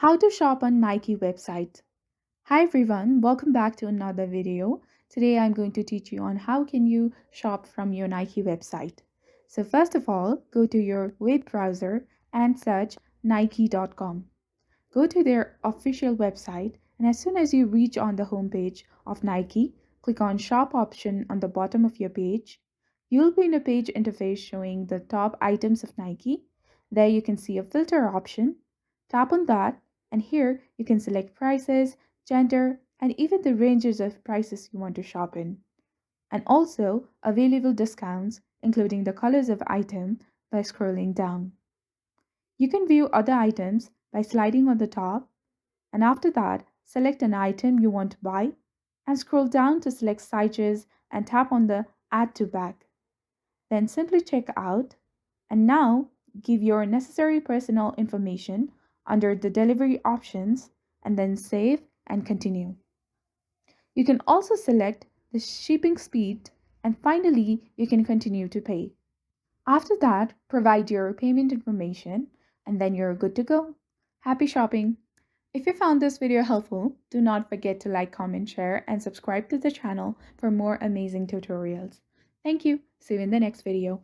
How to shop on Nike website. Hi everyone, welcome back to another video. Today I'm going to teach you on how can you shop from your Nike website. So first of all, go to your web browser and search nike.com. Go to their official website, and as soon as you reach on the homepage of Nike, click on shop option on the bottom of your page. You'll be in a page interface showing the top items of Nike. There you can see a filter option. Tap on that, and here you can select prices, gender, and even the ranges of prices you want to shop in, and also available discounts, including the colors of item, by scrolling down. You can view other items by sliding on the top, and after that, select an item you want to buy and scroll down to select sizes and tap on the Add to Bag. Then simply check out, and now give your necessary personal information under the delivery options and then save and continue. You can also select the shipping speed, and finally you can continue to pay. After that, provide your payment information and then you're good to go. Happy shopping! If you found this video helpful, do not forget to like, comment, share, and subscribe to the channel for more amazing tutorials. Thank you. See you in the next video.